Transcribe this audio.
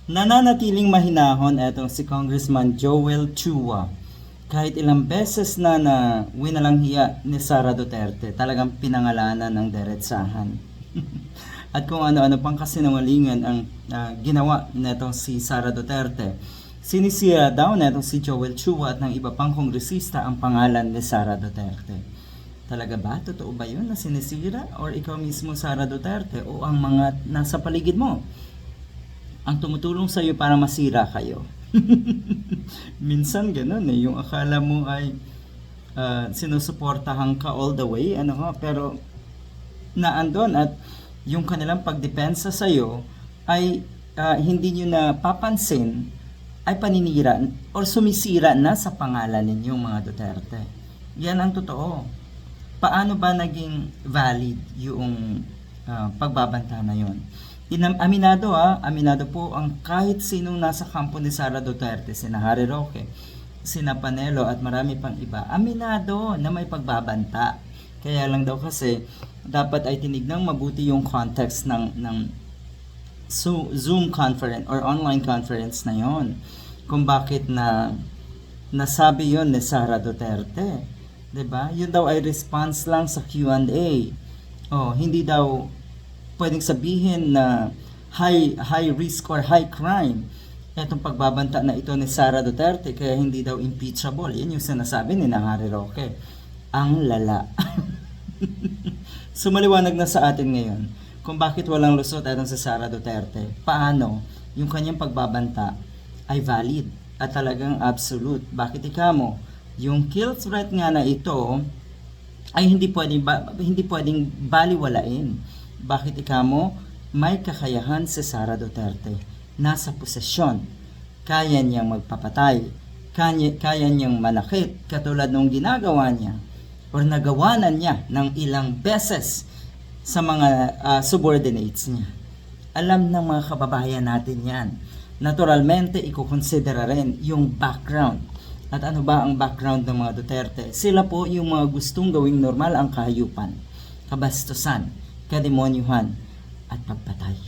Nananatiling mahinahon etong si Congressman Joel Chua. Kahit ilang beses na winalanghiya ni Sara Duterte, talagang pinangalanan ng deretsahan. At kung ano-ano pang kasinungalingan ang ginawa netong si Sara Duterte. Sinisira daw netong si Joel Chua at ng iba pang kongresista ang pangalan ni Sara Duterte. Talaga ba? Totoo ba yun na sinisira? Or ikaw mismo, Sara Duterte, o ang mga nasa paligid mo ang tumutulong sa iyo para masira kayo? Minsan ganun eh, yung akala mo ay sinusuportahan ka all the way, pero naandon at yung kanilang pagdepensa sa iyo ay hindi nyo na papansin, ay paninira or sumisira na sa pangalan ninyong mga Duterte. Yan ang totoo. Paano ba naging valid yung pagbabanta na yon? Aminado po ang kahit sinong nasa kampo ni Sara Duterte, sina Harry Roque, sina Panelo at marami pang iba, aminado na may pagbabanta. Kaya lang daw kasi dapat ay tinignang mabuti yung context ng Zoom conference or online conference na yon, kung bakit nasabi yon ni Sara Duterte. 'Di ba? Yun daw ay response lang sa Q&A. Hindi daw pwedeng sabihin na high risk or high crime etong pagbabanta na ito ni Sara Duterte, kaya hindi daw impeachable. Yan yung sinasabi ni Harry Roque. Ang lala. Sumaliwanag na sa atin ngayon kung bakit walang lusot etong si Sara Duterte. Paano yung kanyang pagbabanta ay valid at talagang absolute. Bakit ikamo? Yung kill threat nga na ito ay hindi pwedeng baliwalain. Bakit ikamo? May kakayahan si Sara Duterte. Nasa posisyon. Kaya niyang magpapatay. Kaya niyang manakit katulad nung ginagawa niya or nagawanan niya ng ilang beses sa mga subordinates niya. Alam ng mga kababayan natin yan. Naturalmente, ikukonsidera rin yung background. At ano ba ang background ng mga Duterte? Sila po yung mga gustong gawing normal ang kahayupan, kabastusan, kademonyuhan, at pagpatay.